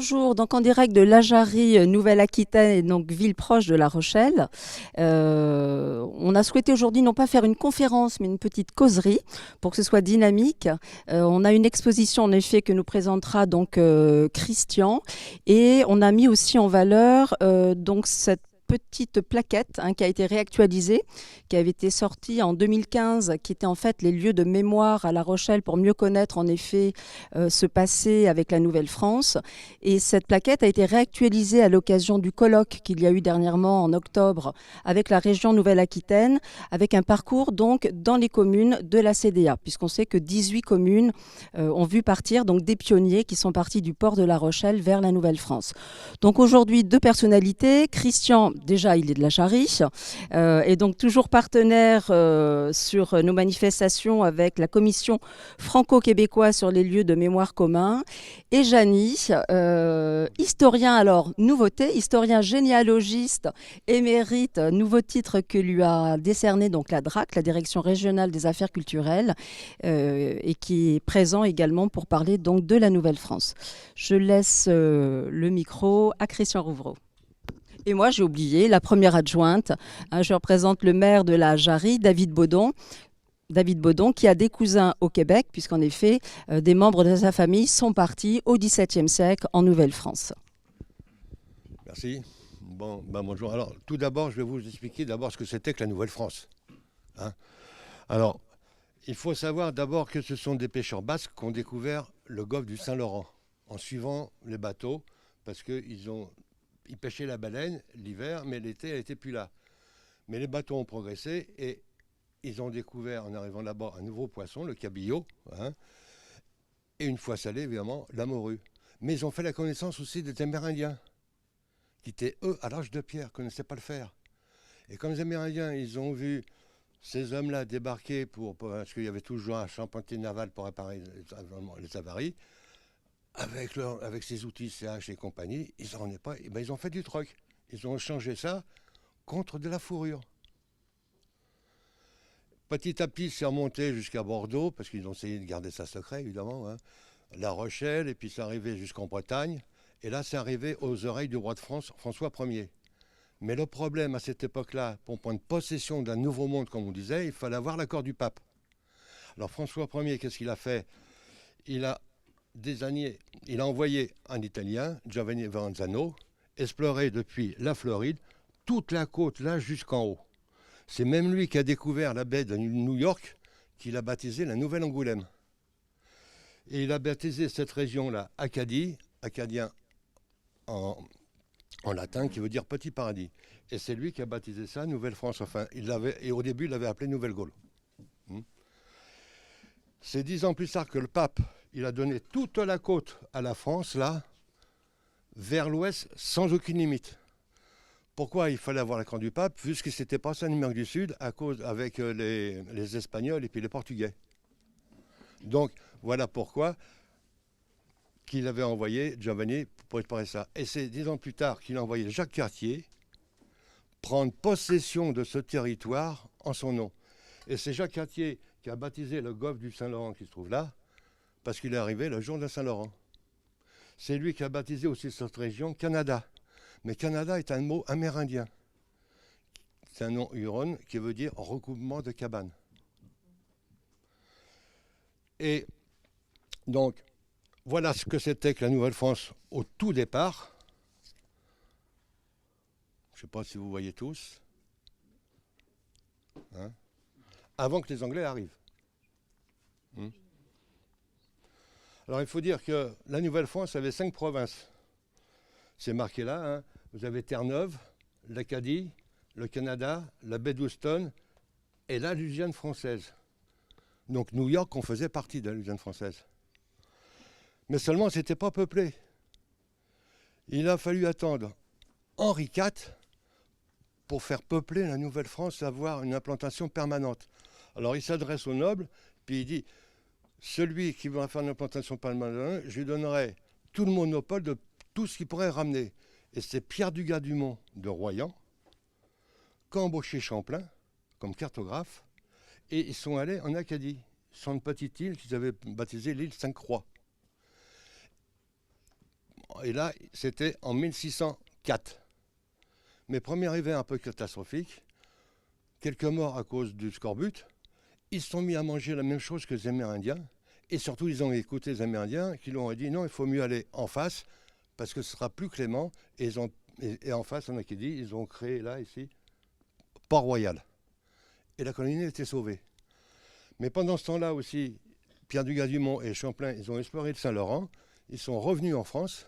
Bonjour, donc en direct de La Jarrie, Nouvelle-Aquitaine, et donc ville proche de La Rochelle. On a souhaité aujourd'hui non pas faire une conférence, mais une petite causerie pour que ce soit dynamique. On a une exposition en effet que nous présentera donc Christian, et on a mis aussi en valeur donc cette petite plaquette qui a été réactualisée, qui avait été sortie en 2015, qui était en fait les lieux de mémoire à La Rochelle pour mieux connaître en effet ce passé avec la Nouvelle-France. Et cette plaquette a été réactualisée à l'occasion du colloque qu'il y a eu dernièrement en octobre avec la région Nouvelle-Aquitaine, avec un parcours donc dans les communes de la CDA, puisqu'on sait que 18 communes ont vu partir donc des pionniers qui sont partis du port de La Rochelle vers la Nouvelle-France. Donc aujourd'hui, deux personnalités. Christian, déjà, il est de la Jarrie, et donc toujours partenaire sur nos manifestations avec la commission franco-québécoise sur les lieux de mémoire commun. Et Janie, historien, alors nouveauté, historien généalogiste émérite, nouveau titre que lui a décerné donc la DRAC, la Direction régionale des affaires culturelles, et qui est présent également pour parler donc de la Nouvelle-France. Je laisse le micro à Christian Rouvreau. Et moi, j'ai oublié la première adjointe. Je représente le maire de la Jarrie, David Baudon. David Baudon, qui a des cousins au Québec, puisqu'en effet, des membres de sa famille sont partis au XVIIe siècle en Nouvelle-France. Merci. Bon, bonjour. Alors, tout d'abord, je vais vous expliquer d'abord ce que c'était que la Nouvelle-France. Alors, il faut savoir d'abord que ce sont des pêcheurs basques qui ont découvert le golfe du Saint-Laurent en suivant les bateaux, parce qu'ils pêchaient la baleine l'hiver, mais l'été, elle n'était plus là. Mais les bateaux ont progressé et ils ont découvert, en arrivant là-bas, un nouveau poisson, le cabillaud, et une fois salé, évidemment, la morue. Mais ils ont fait la connaissance aussi des Amérindiens, qui étaient, eux, à l'âge de pierre, ne connaissaient pas le faire. Et comme les Amérindiens, ils ont vu ces hommes-là débarquer parce qu'il y avait toujours un charpentier naval pour réparer les avaries, avec ses outils, ses haches et compagnie, ils n'en rendaient pas, et ils ont fait du troc. Ils ont changé ça contre de la fourrure. Petit à petit, c'est remonté jusqu'à Bordeaux, parce qu'ils ont essayé de garder ça secret, évidemment. La Rochelle, et puis c'est arrivé jusqu'en Bretagne. Et là, c'est arrivé aux oreilles du roi de France, François Ier. Mais le problème à cette époque-là, pour prendre possession d'un nouveau monde, comme on disait, il fallait avoir l'accord du pape. Alors François Ier, qu'est-ce qu'il a fait? Il a envoyé un Italien, Giovanni Verrazzano, explorer depuis la Floride, toute la côte là jusqu'en haut. C'est même lui qui a découvert la baie de New York, qu'il a baptisée la Nouvelle-Angoulême. Et il a baptisé cette région-là Acadie, acadien en latin, qui veut dire petit paradis. Et c'est lui qui a baptisé ça Nouvelle-France. Enfin, et au début, il l'avait appelé Nouvelle-Gaule. C'est 10 ans plus tard que le pape, il a donné toute la côte à la France, là, vers l'ouest, sans aucune limite. Pourquoi il fallait avoir l'accord du pape? Vu ce qui s'était passé en Amérique du Sud avec les Espagnols et puis les Portugais. Donc, voilà pourquoi qu'il avait envoyé Giovanni pour préparer ça. Et c'est 10 ans plus tard qu'il a envoyé Jacques Cartier prendre possession de ce territoire en son nom. Et c'est Jacques Cartier qui a baptisé le golfe du Saint-Laurent qui se trouve là, parce qu'il est arrivé le jour de Saint-Laurent. C'est lui qui a baptisé aussi cette région Canada. Mais Canada est un mot amérindien. C'est un nom huron qui veut dire recoupement de cabane. Et donc, voilà ce que c'était que la Nouvelle-France au tout départ. Je ne sais pas si vous voyez tous. Avant que les Anglais arrivent. Alors il faut dire que la Nouvelle-France avait 5 provinces. C'est marqué là. Vous avez Terre-Neuve, l'Acadie, le Canada, la baie d'Houston et la Louisiane française. Donc New York, on faisait partie de la Louisiane française. Mais seulement, ce n'était pas peuplé. Il a fallu attendre Henri IV pour faire peupler la Nouvelle-France, avoir une implantation permanente. Alors il s'adresse aux nobles, puis il dit, celui qui va faire une implantation permanente, je lui donnerai tout le monopole de tout ce qu'il pourrait ramener. Et c'est Pierre Dugas-Dumont de Royan qu'a embauché Champlain comme cartographe, et ils sont allés en Acadie, sur une petite île qu'ils avaient baptisée l'île Sainte-Croix. Et là, c'était en 1604. Mais premier hiver un peu catastrophique, quelques morts à cause du scorbut. Ils se sont mis à manger la même chose que les Amérindiens. Et surtout, ils ont écouté les Amérindiens qui leur ont dit non, il faut mieux aller en face parce que ce sera plus clément. Et en face, on a qui dit, ils ont créé là, ici, Port-Royal. Et la colonie était sauvée. Mais pendant ce temps-là aussi, Pierre Dugas-Dumont et Champlain, ils ont exploré le Saint-Laurent. Ils sont revenus en France.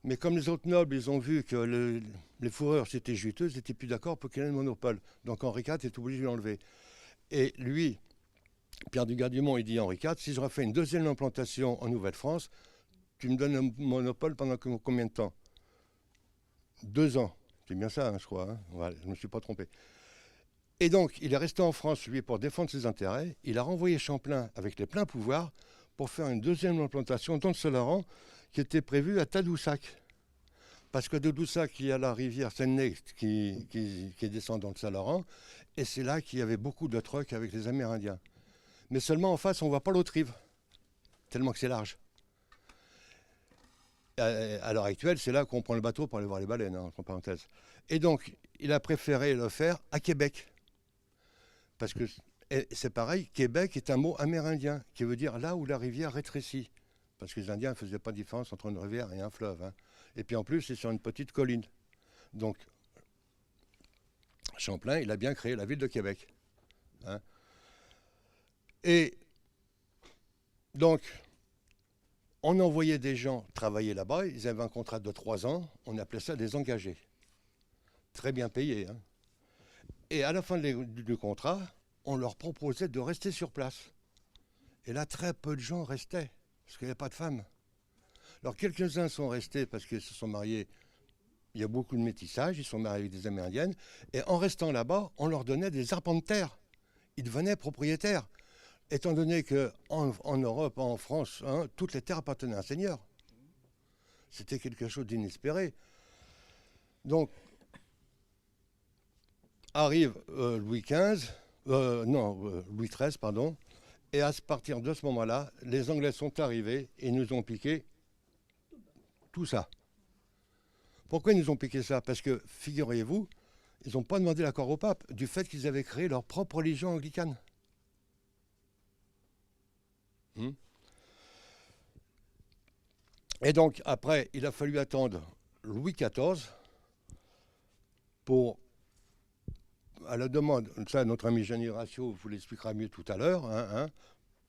Mais comme les autres nobles, ils ont vu que les fourrures, c'était juteux, ils n'étaient plus d'accord pour qu'il y ait le monopole. Donc Henri IV est obligé de l'enlever. Et lui, Pierre Dugas-Dumont, il dit à Henri IV, si je refais une deuxième implantation en Nouvelle-France, tu me donnes un monopole pendant combien de temps? 2 ans. C'est bien ça, hein, je crois. Hein. Voilà, je ne me suis pas trompé. Et donc, il est resté en France, lui, pour défendre ses intérêts. Il a renvoyé Champlain avec les pleins pouvoirs pour faire une deuxième implantation dans le Saint-Laurent qui était prévue à Tadoussac. Parce que de Tadoussac, il y a la rivière Sennec qui descend dans le Saint-Laurent. Et c'est là qu'il y avait beaucoup de trucks avec les Amérindiens. Mais seulement en face, on ne voit pas l'autre rive, tellement que c'est large. À l'heure actuelle, c'est là qu'on prend le bateau pour aller voir les baleines, hein, entre parenthèses. Et donc, il a préféré le faire à Québec. Parce que c'est pareil, Québec est un mot amérindien, qui veut dire là où la rivière rétrécit. Parce que les Indiens ne faisaient pas de différence entre une rivière et un fleuve. Hein. Et puis en plus, c'est sur une petite colline. Donc, Champlain, il a bien créé la ville de Québec. Hein. Et donc, on envoyait des gens travailler là-bas, ils avaient un contrat de 3 ans, on appelait ça des engagés. Très bien payés. Hein. Et à la fin du contrat, on leur proposait de rester sur place. Et là, très peu de gens restaient, parce qu'il n'y avait pas de femmes. Alors quelques-uns sont restés parce qu'ils se sont mariés, il y a beaucoup de métissage, ils sont mariés avec des Amérindiennes, et en restant là-bas, on leur donnait des arpents de terre. Ils devenaient propriétaires. Étant donné qu'en Europe, en France, hein, toutes les terres appartenaient à un seigneur. C'était quelque chose d'inespéré. Donc, arrive Louis XV, Louis XIII, pardon, et à partir de ce moment-là, les Anglais sont arrivés et nous ont piqué tout ça. Pourquoi ils nous ont piqué ça? Parce que, figurez-vous, ils n'ont pas demandé l'accord au pape du fait qu'ils avaient créé leur propre religion anglicane. Et donc, après, il a fallu attendre Louis XIV pour, à la demande, ça notre ami Jean Ratio vous l'expliquera mieux tout à l'heure,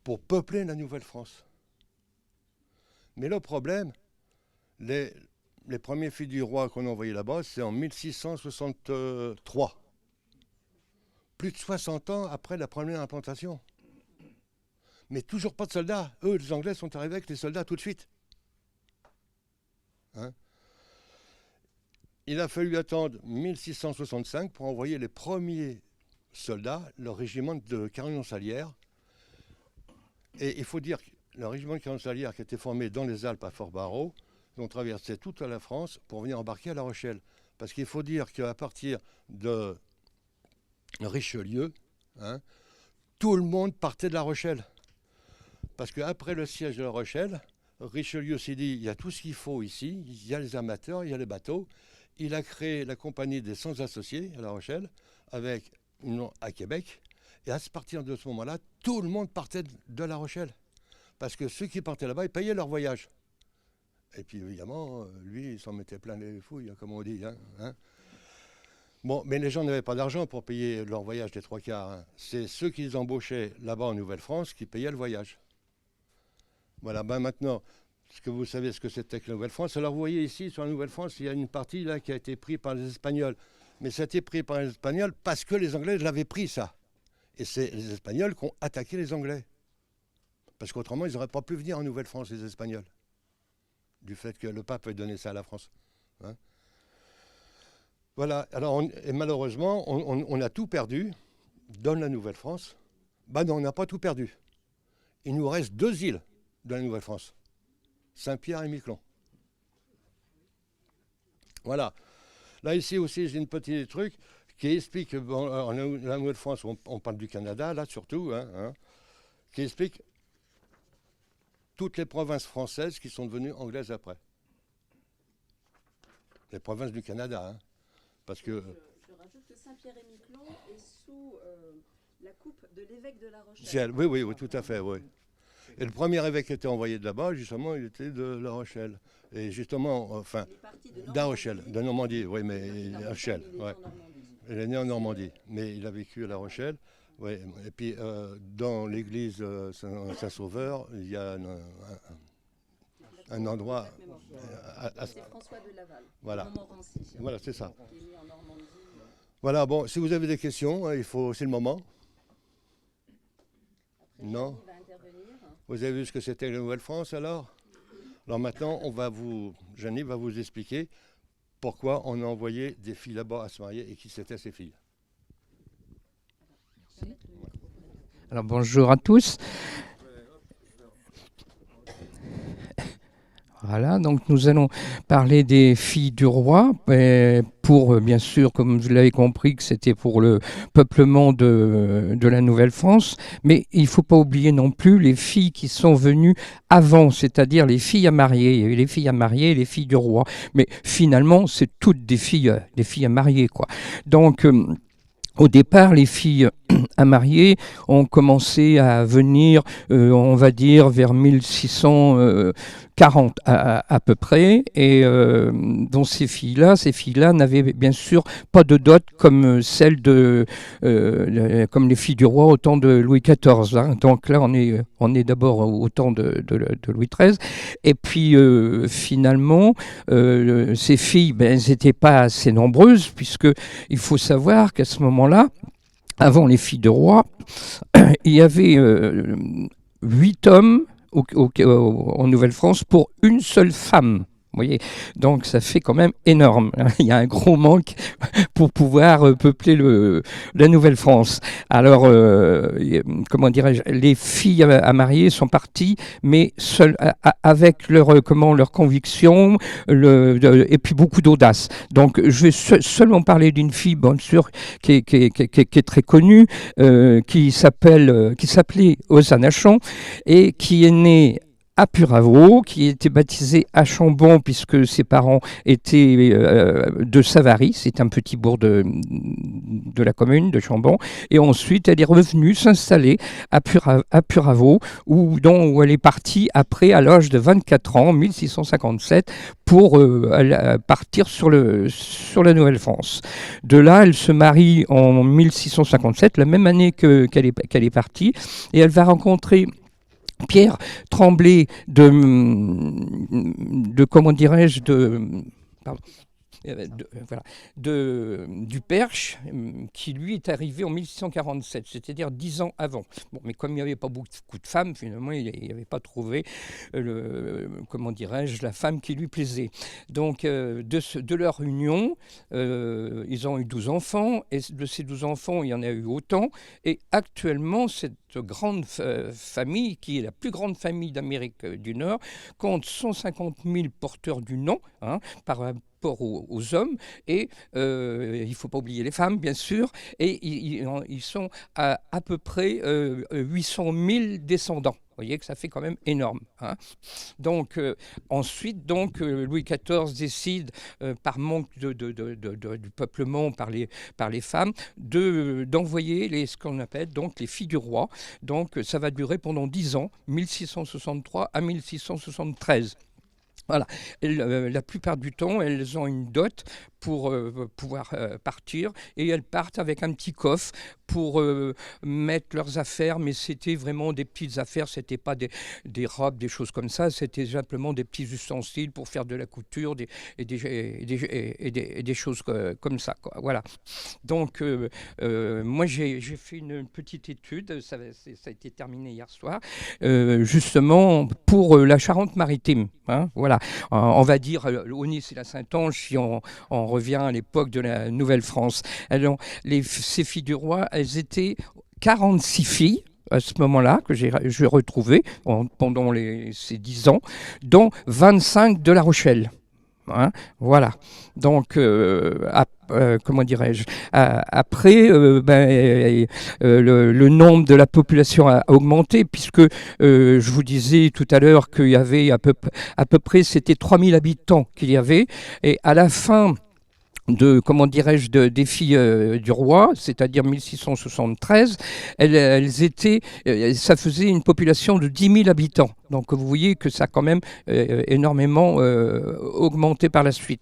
pour peupler la Nouvelle-France. Mais le problème, les premiers fils du roi qu'on a envoyés là-bas, c'est en 1663. Plus de 60 ans après la première implantation. Mais toujours pas de soldats. Eux, les Anglais, sont arrivés avec les soldats tout de suite. Hein? Il a fallu attendre 1665 pour envoyer les premiers soldats, le régiment de Carignan-Salière. Et il faut dire que le régiment de Carignan-Salière qui était formé dans les Alpes à Fort-Barreau, ils ont traversé toute la France pour venir embarquer à La Rochelle. Parce qu'il faut dire qu'à partir de Richelieu, hein, tout le monde partait de La Rochelle. Parce qu'après le siège de La Rochelle, Richelieu s'est dit, il y a tout ce qu'il faut ici, il y a les amateurs, il y a les bateaux. Il a créé la compagnie des Sans-Associés à La Rochelle, avec une nom à Québec. Et à partir de ce moment-là, tout le monde partait de La Rochelle. Parce que ceux qui partaient là-bas, ils payaient leur voyage. Et puis évidemment, lui, il s'en mettait plein les fouilles, comme on dit. Hein. Bon, mais les gens n'avaient pas d'argent pour payer leur voyage des 3/4. Hein. C'est ceux qui les embauchaient là-bas en Nouvelle-France qui payaient le voyage. Voilà, ben maintenant, ce que vous savez ce que c'était que la Nouvelle-France. Alors vous voyez ici, sur la Nouvelle-France, il y a une partie là qui a été prise par les Espagnols. Mais ça a été pris par les Espagnols parce que les Anglais l'avaient pris, ça. Et c'est les Espagnols qui ont attaqué les Anglais. Parce qu'autrement, ils n'auraient pas pu venir en Nouvelle-France, les Espagnols. Du fait que le pape ait donné ça à la France. Hein. Voilà, alors et malheureusement, on a tout perdu dans la Nouvelle-France. Ben non, on n'a pas tout perdu. Il nous reste 2 îles de la Nouvelle-France. Saint-Pierre et Miquelon. Voilà. Là, ici aussi, j'ai une petite truc qui explique, en la Nouvelle-France, on parle du Canada, là, surtout, qui explique toutes les provinces françaises qui sont devenues anglaises après. les provinces du Canada. Hein. Parce que... Je rajoute que Saint-Pierre-et-Miquelon est sous la coupe de l'évêque de La Rochelle. Oui, tout à fait, oui. Et le premier évêque qui était envoyé de là-bas, justement, il était de La Rochelle. Et justement, enfin, d'A Rochelle, de Normandie, oui, mais La Rochelle, ouais. Il est né en Normandie, mais il a vécu à La Rochelle. Ouais. Et puis, dans l'église Saint-Sauveur, il y a un endroit... C'est François de Laval. Voilà, voilà, c'est ça. Qui est né en Normandie. Voilà, bon, si vous avez des questions, c'est le moment. Après, Non. Jenny va intervenir. Vous avez vu ce que c'était la Nouvelle-France alors? Alors maintenant, Jenny va vous expliquer pourquoi on a envoyé des filles là-bas à se marier et qui c'étaient ces filles. Alors bonjour à tous. Voilà, donc nous allons parler des filles du roi, pour bien sûr, comme vous l'avez compris, que c'était pour le peuplement de la Nouvelle-France, mais il ne faut pas oublier non plus les filles qui sont venues avant, c'est-à-dire les filles à marier. Il y a eu les filles à marier et les filles du roi, mais finalement, c'est toutes des filles à marier, quoi. Donc, au départ, les filles à marier ont commencé à venir, on va dire, vers 1640 à peu près, et dont ces filles-là n'avaient bien sûr pas de dot comme celle comme les filles du roi au temps de Louis XIV. Hein. Donc là, on est d'abord au temps de Louis XIII, et puis finalement, ces filles, elles n'étaient pas assez nombreuses, puisque il faut savoir qu'à ce moment-là, avant les filles de roi, il y avait 8 hommes en Nouvelle-France pour une seule femme. Vous voyez, donc ça fait quand même énorme. Il y a un gros manque pour pouvoir peupler la Nouvelle-France. Alors, comment dirais-je, les filles à marier sont parties, mais seules, avec leur conviction, et puis beaucoup d'audace. Donc, je vais seulement parler d'une fille, bien sûr, qui est très connue, qui s'appelait Osanachon et qui est née à Puraveau, qui était baptisé à Chambon puisque ses parents étaient de Savary, c'est un petit bourg de la commune de Chambon, et ensuite elle est revenue s'installer à Puraveau, où elle est partie après à l'âge de 24 ans, 1657, pour partir sur la Nouvelle-France. De là, elle se marie en 1657, la même année qu'elle est partie, et elle va rencontrer Pierre Tremblay comment dirais-je, du Perche, qui lui est arrivé en 1647, c'est-à-dire 10 ans avant. Bon, mais comme il n'y avait pas beaucoup de femmes, finalement, il n'avait pas trouvé comment dirais-je, la femme qui lui plaisait. Donc, de leur union, ils ont eu 12 enfants, et de ces 12 enfants, il y en a eu autant, et actuellement, cette grande famille, qui est la plus grande famille d'Amérique du Nord, compte 150 000 porteurs du nom, hein, par rapport aux hommes, et il ne faut pas oublier les femmes, bien sûr, et ils sont à peu près 800 000 descendants. Vous voyez que ça fait quand même énorme. Hein. Donc, ensuite, Louis XIV décide, par manque du peuplement par les femmes, d'envoyer ce qu'on appelle donc les filles du roi. Donc, ça va durer pendant 10 ans, 1663 à 1673. Voilà. La plupart du temps, elles ont une dot pour pouvoir partir, et elles partent avec un petit coffre pour mettre leurs affaires, mais c'était vraiment des petites affaires, c'était pas des robes, des choses comme ça, c'était simplement des petits ustensiles pour faire de la couture et des choses comme ça, quoi. Voilà. Donc, moi, j'ai fait une petite étude, ça a été terminé hier soir, justement pour la Charente-Maritime. Hein, voilà. On va dire Aunis et la Saintonge, si on revient à l'époque de la Nouvelle-France. Alors, ces filles du roi, elles étaient 46 filles à ce moment-là, que j'ai retrouvées pendant ces 10 ans, dont 25 de La Rochelle. Hein, voilà. Donc, comment dirais-je, après, le nombre de la population a augmenté, puisque je vous disais tout à l'heure qu'il y avait à peu près, c'était 3000 habitants qu'il y avait, et à la fin comment dirais-je, des filles du roi, c'est-à-dire 1673, elles étaient, ça faisait une population de 10 000 habitants. Donc vous voyez que ça a quand même énormément augmenté par la suite.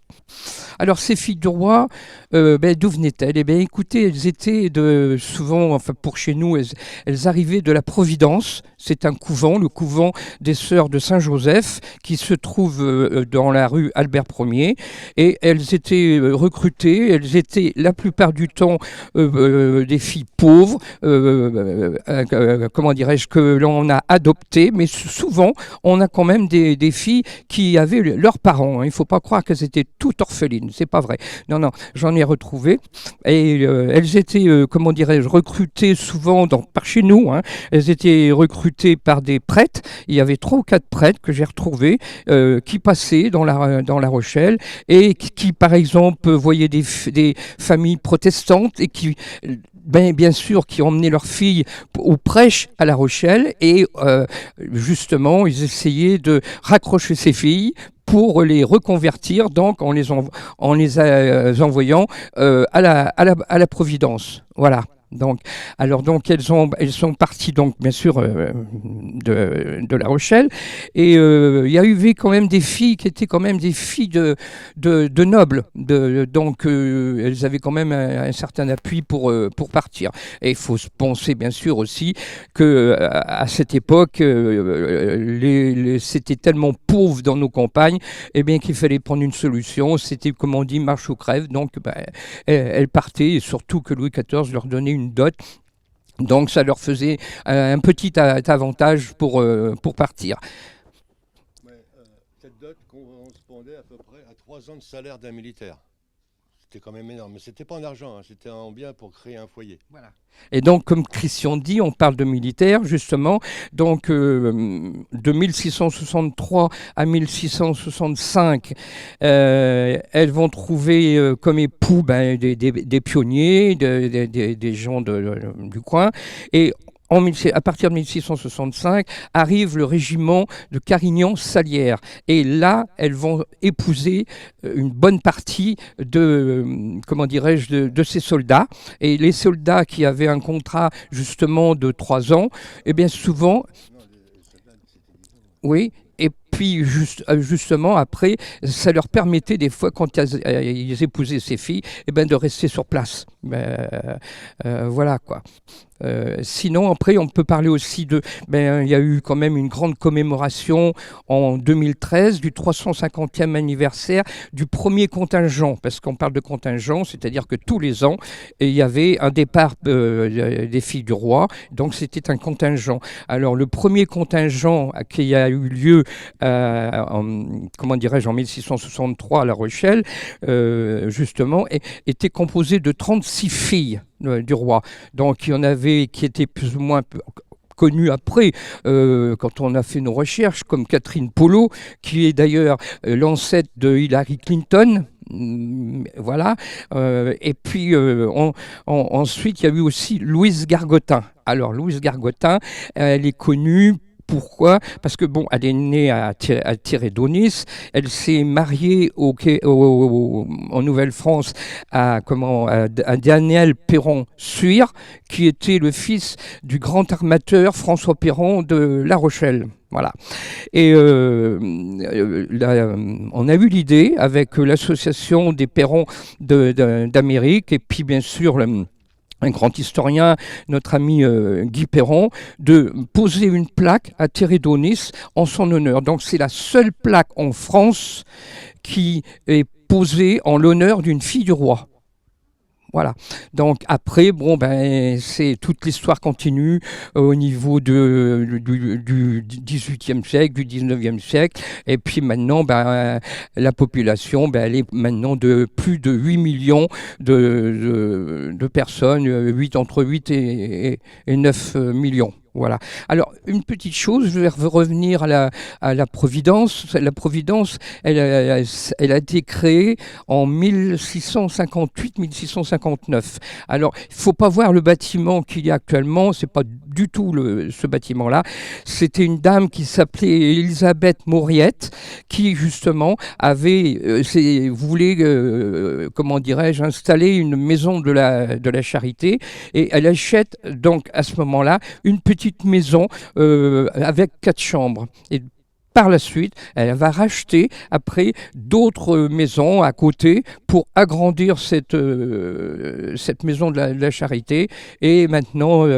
Alors ces filles du roi, d'où venaient-elles? Eh bien écoutez, elles étaient souvent, enfin pour chez nous, elles arrivaient de la Providence. C'est un couvent, le couvent des Sœurs de Saint-Joseph, qui se trouve dans la rue Albert Ier. Et elles étaient recrutées, elles étaient la plupart du temps des filles pauvres, comment dirais-je, que l'on a adoptées, mais souvent on a quand même des filles qui avaient leurs parents. Hein. Il ne faut pas croire qu'elles étaient toutes orphelines, c'est pas vrai. Non, non, j'en ai retrouvé. Et elles étaient, comment dirais-je, recrutées souvent par chez nous. Hein. Elles étaient recrutées par des prêtres. Il y avait 3 ou 4 prêtres que j'ai retrouvés qui passaient dans la Rochelle et qui, par exemple, voyaient des familles protestantes et qui bien sûr, qui emmenaient leurs filles aux prêches à La Rochelle et justement, ils essayaient de raccrocher ces filles pour les reconvertir, donc en les envoyant à la Providence. Voilà. Donc elles sont parties donc bien sûr de La Rochelle et il y a eu quand même des filles qui étaient quand même des filles de nobles, donc elles avaient quand même un certain appui pour partir. Et il faut se penser bien sûr aussi que à cette époque c'était tellement pauvre dans nos campagnes, et bien qu'il fallait prendre une solution. C'était comme on dit marche ou crève. Donc elles partaient, et surtout que Louis XIV leur donnait une dot, donc ça leur faisait un petit avantage pour partir. Ouais, cette dot correspondait à peu près à 3 ans de salaire d'un militaire. C'était quand même énorme, mais c'était pas en argent, hein, c'était en bien pour créer un foyer. Voilà. Et donc, comme Christian dit, on parle de militaires, justement. Donc, de 1663 à 1665, elles vont trouver comme époux des pionniers, des gens du coin. Et à partir de 1665, arrive le régiment de Carignan-Salière. Et là, elles vont épouser une bonne partie de ces soldats. Et les soldats qui avaient un contrat justement de 3 ans, eh bien souvent... Oui, et puis justement après, ça leur permettait des fois, quand ils épousaient ces filles, de rester sur place. Voilà quoi. Sinon, après, on peut parler aussi il y a eu quand même une grande commémoration en 2013 du 350e anniversaire du premier contingent, parce qu'on parle de contingent, c'est-à-dire que tous les ans, il y avait un départ des filles du roi, donc c'était un contingent. Alors, le premier contingent qui a eu lieu, en 1663 à La Rochelle, justement, était composé de 36 filles du roi. Donc il y en avait qui étaient plus ou moins connus après, quand on a fait nos recherches, comme Catherine Polo, qui est d'ailleurs l'ancêtre de Hillary Clinton. Voilà. Et puis ensuite, il y a eu aussi Louise Gargotin. Alors Louise Gargotin, elle est connue. Pourquoi? Parce que elle est née à Tirédonis, elle s'est mariée en Nouvelle-France à Daniel Perron-Suire, qui était le fils du grand armateur François Perron de La Rochelle. Voilà. Et on a eu l'idée avec l'association des Perrons d'Amérique, et puis bien sûr un grand historien, notre ami Guy Perron, de poser une plaque à Tirédonis en son honneur. Donc c'est la seule plaque en France qui est posée en l'honneur d'une fille du roi. Voilà. Donc après, c'est toute l'histoire continue au niveau du XVIIIe siècle, du XIXe siècle. Et puis maintenant, la population, elle est maintenant de plus de 8 millions de personnes, entre 8 et 9 millions. Voilà. Alors, une petite chose, je vais revenir à la Providence. La Providence, elle a été créée en 1658-1659. Alors, il ne faut pas voir le bâtiment qu'il y a actuellement, c'est pas du tout ce bâtiment-là. C'était une dame qui s'appelait Elisabeth Mauriette, qui justement voulait, comment dirais-je, installer une maison de la charité, et elle achète donc à ce moment-là une petite maison avec 4 chambres. Et par la suite, elle va racheter après d'autres maisons à côté pour agrandir cette maison de la charité. Et maintenant,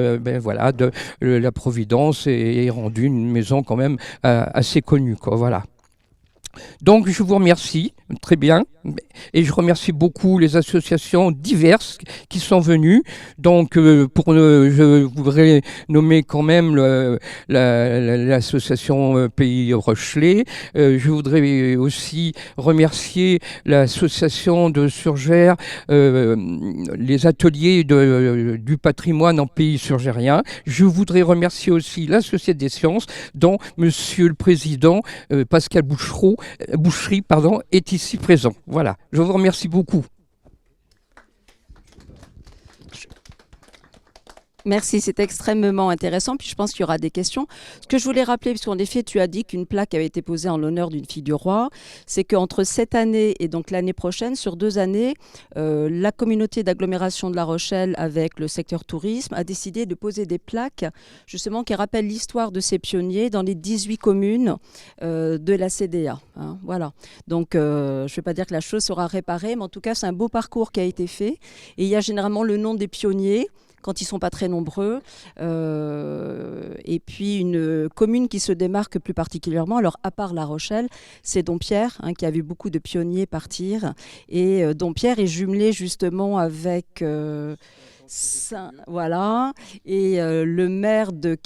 voilà, la Providence est rendue une maison quand même assez connue, quoi, voilà. Donc je vous remercie, très bien, et je remercie beaucoup les associations diverses qui sont venues. Donc je voudrais nommer quand même l'association Pays Rochelais. Je voudrais aussi remercier l'association de Surgères, les ateliers du patrimoine en pays surgérien. Je voudrais remercier aussi la Société des sciences, dont Monsieur le Président Pascal Boucherie, est ici présent. Voilà, je vous remercie beaucoup. Merci, c'est extrêmement intéressant. Puis je pense qu'il y aura des questions. Ce que je voulais rappeler, puisqu'en effet, tu as dit qu'une plaque avait été posée en l'honneur d'une fille du roi, c'est qu'entre cette année et donc l'année prochaine, sur 2 années, la communauté d'agglomération de La Rochelle, avec le secteur tourisme, a décidé de poser des plaques, justement, qui rappellent l'histoire de ces pionniers dans les 18 communes de la CDA. Hein, voilà. Donc, je ne vais pas dire que la chose sera réparée, mais en tout cas, c'est un beau parcours qui a été fait. Et il y a généralement le nom des pionniers, quand ils ne sont pas très nombreux. Et puis une commune qui se démarque plus particulièrement, alors à part La Rochelle, c'est Dompierre, hein, qui a vu beaucoup de pionniers partir. Et Dompierre est jumelé justement avec... voilà, et le maire de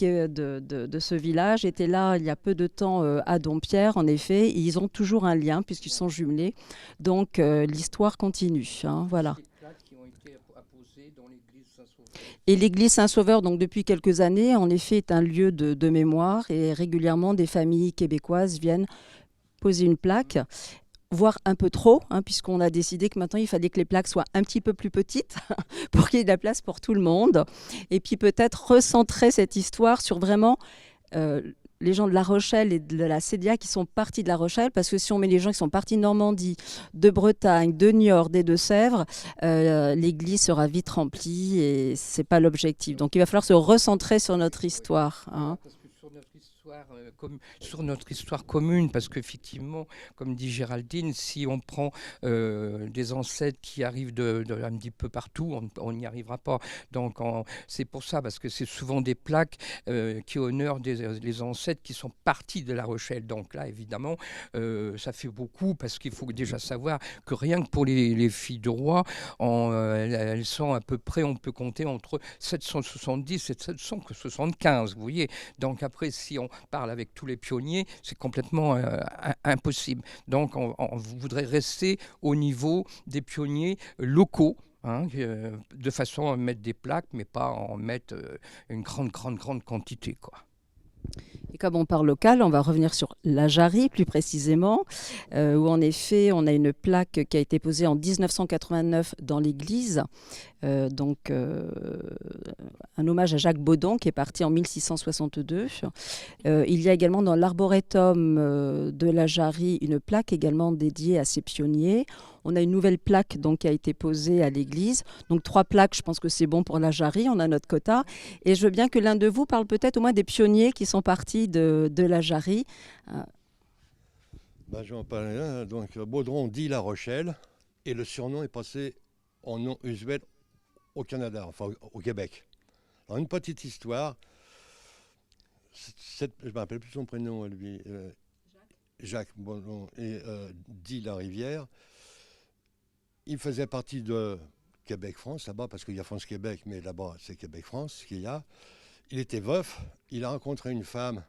ce village était là il y a peu de temps à Dompierre, en effet. Et ils ont toujours un lien puisqu'ils sont jumelés. Donc l'histoire continue. Hein, voilà. Et l'église Saint-Sauveur, donc depuis quelques années, en effet, est un lieu de mémoire, et régulièrement des familles québécoises viennent poser une plaque, voire un peu trop, hein, puisqu'on a décidé que maintenant il fallait que les plaques soient un petit peu plus petites pour qu'il y ait de la place pour tout le monde. Et puis peut-être recentrer cette histoire sur vraiment les gens de La Rochelle et de la CDA qui sont partis de La Rochelle, parce que si on met les gens qui sont partis de Normandie, de Bretagne, de Niort, des Deux-Sèvres, l'église sera vite remplie et c'est pas l'objectif. Donc il va falloir se recentrer sur notre histoire. Hein. Sur notre histoire commune, parce qu'effectivement, comme dit Géraldine, si on prend des ancêtres qui arrivent un petit peu partout, on n'y arrivera pas. Donc c'est pour ça, parce que c'est souvent des plaques qui honorent les ancêtres qui sont partis de La Rochelle. Donc là, évidemment, ça fait beaucoup, parce qu'il faut déjà savoir que rien que pour les filles de roi, elles sont à peu près, on peut compter entre 770 et 775, vous voyez. Donc après, si on parle avec tous les pionniers, c'est complètement impossible. Donc on voudrait rester au niveau des pionniers locaux, hein, de façon à mettre des plaques, mais pas en mettre une grande quantité, quoi. Et comme on parle local, on va revenir sur la Jarry plus précisément, où en effet on a une plaque qui a été posée en 1989 dans l'église, donc un hommage à Jacques Baudon qui est parti en 1662. Il y a également dans l'arboretum de la Jarry une plaque également dédiée à ces pionniers. On a une nouvelle plaque donc, qui a été posée à l'église. Donc 3 plaques, je pense que c'est bon pour la Jarry, on a notre quota. Et je veux bien que l'un de vous parle peut-être au moins des pionniers qui sont partis de la Jarry. Je vais en parler un. Donc Baudron dit La Rochelle, et le surnom est passé en nom usuel au Canada, enfin au Québec. Alors une petite histoire. Je ne me rappelle plus son prénom, lui. Jacques Baudron et dit La Rivière. Il faisait partie de Québec-France, là-bas, parce qu'il y a France-Québec, mais là-bas, c'est Québec-France qu'il y a. Il était veuf, il a rencontré une femme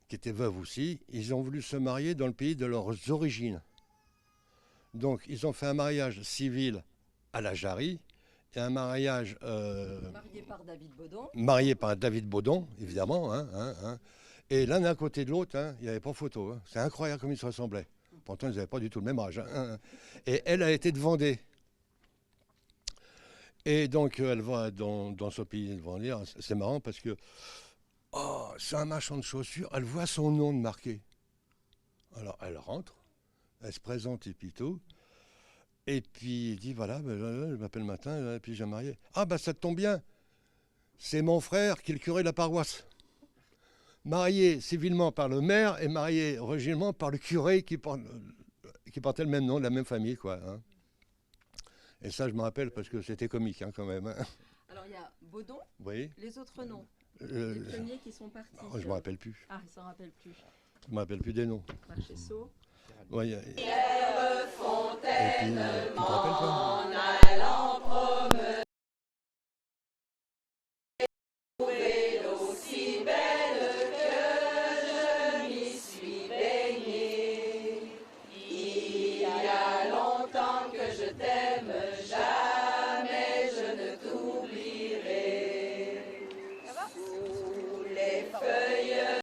qui était veuve aussi. Ils ont voulu se marier dans le pays de leurs origines. Donc, ils ont fait un mariage civil à la Jarry, Il y a un mariage Marié par David Baudon. marié par David Baudon, évidemment. Et l'un à côté de l'autre, hein, il n'y avait pas photo. Hein. C'est incroyable comme ils se ressemblaient. Pourtant, ils n'avaient pas du tout le même âge. Et elle a été de Vendée. Et donc, elle va dans ce pays de Vendée. C'est marrant parce que c'est un marchand de chaussures. Elle voit son nom de marqué. Alors, elle rentre, elle se présente et puis tout. Et puis, il dit, voilà, je m'appelle Martin, et puis j'ai marié. Ah, bah ça te tombe bien. C'est mon frère qui est le curé de la paroisse. Marié civilement par le maire et marié originellement par le curé qui portait le même nom, de la même famille, quoi. Hein. Et ça, je me rappelle parce que c'était comique, hein, quand même. Hein. Alors il y a Baudon, Oui. les autres noms, les premiers qui sont partis. Je ne me rappelle plus. Ah, il s'en rappelle plus. Je ne me rappelle plus des noms. Marchesso. Ouais, et puis, tu te rappelles, toi?